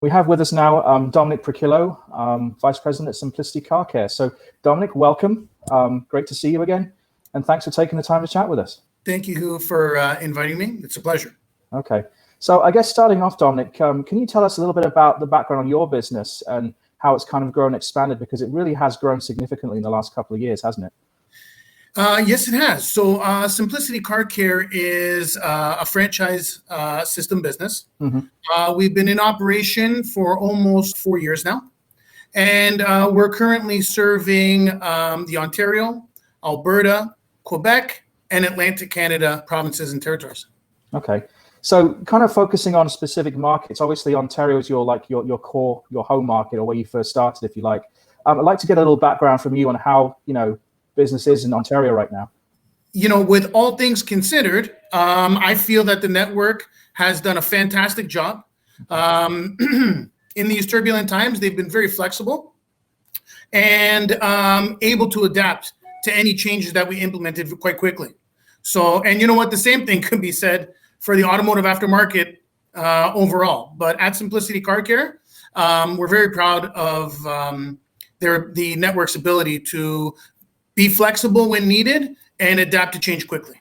We have with us now Domenic Prochilo, Vice President at Simplicity Car Care. So Domenic, welcome. Great to see you again. And thanks for taking the time to chat with us. Thank you for inviting me. It's a pleasure. Okay. So I guess starting off, Domenic, can you tell us a little bit about the background on your business and how it's kind of grown and expanded? Because it really has grown significantly in the last couple of years, hasn't it? Yes, it has. So Simplicity Car Care is a franchise system business. Mm-hmm. We've been in operation for almost 4 years now. And we're currently serving the Ontario, Alberta, Quebec, and Atlantic Canada provinces and territories. Okay. So kind of focusing on specific markets, obviously Ontario is your core, your home market, or where you first started, if you like. I'd like to get a little background from you on how, business is in Ontario right now. With all things considered, I feel that the network has done a fantastic job. In these turbulent times, they've been very flexible and able to adapt to any changes that we implemented quite quickly. So, and you know what, the same thing could be said for the automotive aftermarket overall. But at Simplicity Car Care, we're very proud of the network's ability to be flexible when needed and adapt to change quickly.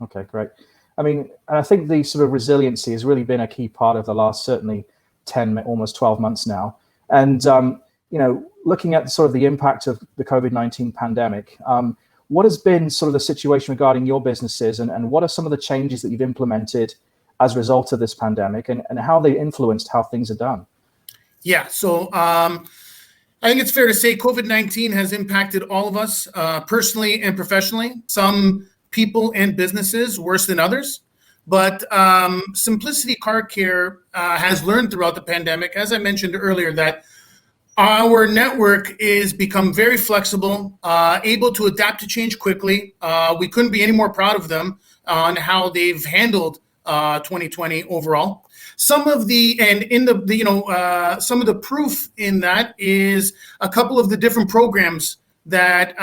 Okay, great. I mean, I think the sort of resiliency has really been a key part of the last certainly 10, almost 12 months now. And, looking at sort of the impact of the COVID-19 pandemic, what has been sort of the situation regarding your businesses and what are some of the changes that you've implemented as a result of this pandemic and how they influenced how things are done? Yeah, so I think it's fair to say COVID-19 has impacted all of us personally and professionally, some people and businesses worse than others. But Simplicity Car Care has learned throughout the pandemic, as I mentioned earlier, that our network is become very flexible, able to adapt to change quickly. We couldn't be any more proud of them on how they've handled 2020 overall. Some of the some of the proof in that is a couple of the different programs that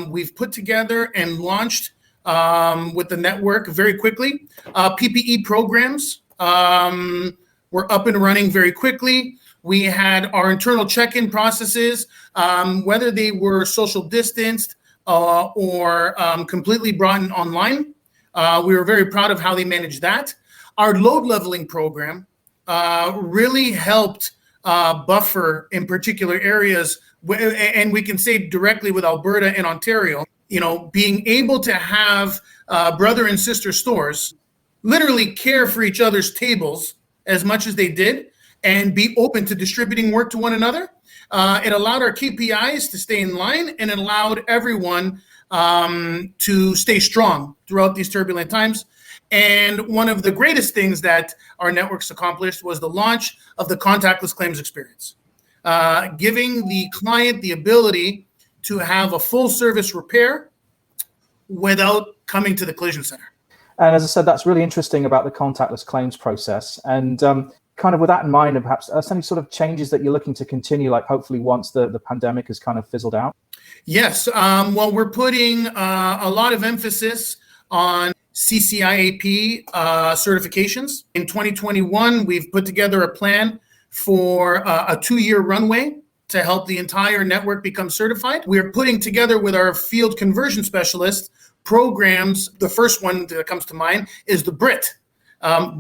we've put together and launched with the network very quickly. PPE programs were up and running very quickly. We had our internal check-in processes, whether they were social distanced or completely brought in online. We were very proud of how they managed that. Our load leveling program really helped buffer in particular areas, and we can say directly with Alberta and Ontario, being able to have brother and sister stores literally care for each other's tables as much as they did and be open to distributing work to one another. It allowed our KPIs to stay in line, and it allowed everyone to stay strong throughout these turbulent times. And one of the greatest things that our networks accomplished was the launch of the contactless claims experience, giving the client the ability to have a full service repair without coming to the collision center. And as I said, that's really interesting about the contactless claims process. And kind of with that in mind, and perhaps any sort of changes that you're looking to continue, like hopefully once the pandemic has kind of fizzled out? Yes. Well, we're putting a lot of emphasis on CCIF certifications. In 2021, we've put together a plan for a 2-year runway to help the entire network become certified. We're putting together with our field conversion specialists programs. The first one that comes to mind is the BRIT.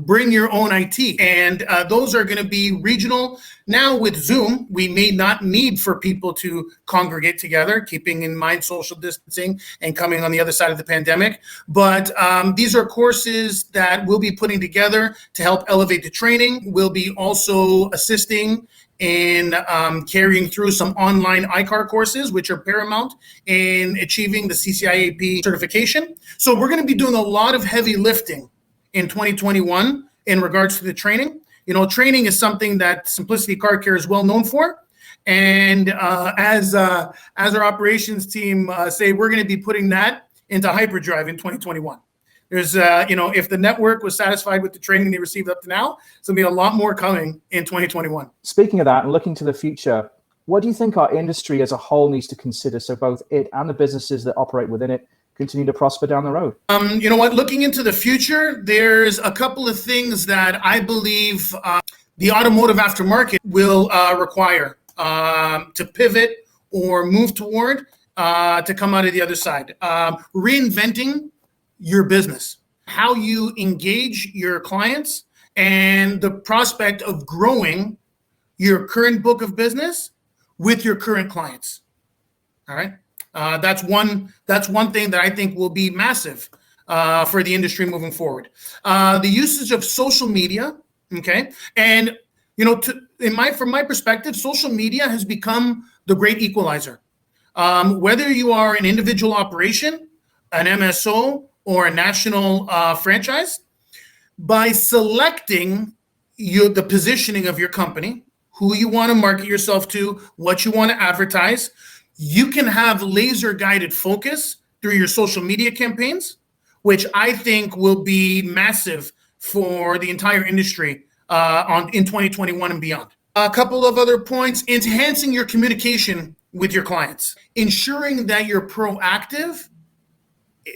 Bring your own IT. And those are going to be regional. Now with Zoom, we may not need for people to congregate together, keeping in mind social distancing and coming on the other side of the pandemic. But these are courses that we'll be putting together to help elevate the training. We'll be also assisting in carrying through some online ICAR courses, which are paramount in achieving the CCIAP certification. So we're going to be doing a lot of heavy lifting in 2021 in regards to the training. Training is something that Simplicity Car Care is well known for. And as our operations team say, we're going to be putting that into hyperdrive in 2021. There's, if the network was satisfied with the training they received up to now, there's going to be a lot more coming in 2021. Speaking of that and looking to the future, what do you think our industry as a whole needs to consider so both it and the businesses that operate within it continue to prosper down the road? You know what? Looking into the future, there's a couple of things that I believe the automotive aftermarket will require to pivot or move toward to come out of the other side. Reinventing your business, how you engage your clients, and the prospect of growing your current book of business with your current clients. All right. That's one thing that I think will be massive for the industry moving forward. The usage of social media, okay, and from my perspective, social media has become the great equalizer. Whether you are an individual operation, an MSO, or a national franchise, by selecting the positioning of your company, who you want to market yourself to, what you want to advertise, you can have laser guided focus through your social media campaigns, which I think will be massive for the entire industry in 2021 and beyond. A couple of other points: enhancing your communication with your clients, ensuring that you're proactive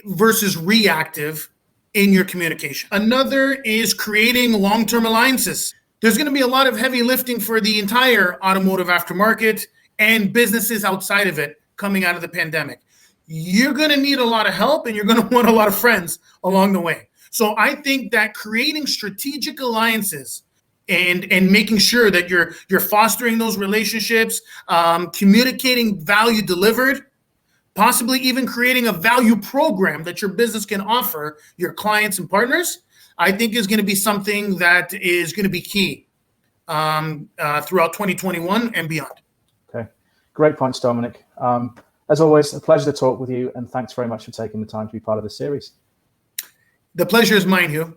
versus reactive in your communication. Another is creating long-term alliances. There's going to be a lot of heavy lifting for the entire automotive aftermarket and businesses outside of it coming out of the pandemic. You're going to need a lot of help, and you're going to want a lot of friends along the way. So I think that creating strategic alliances and making sure that you're fostering those relationships, communicating value delivered, possibly even creating a value program that your business can offer your clients and partners, I think is going to be something that is going to be key throughout 2021 and beyond. Okay, great points, Domenic. As always, a pleasure to talk with you, and thanks very much for taking the time to be part of the series. The pleasure is mine, Hugh.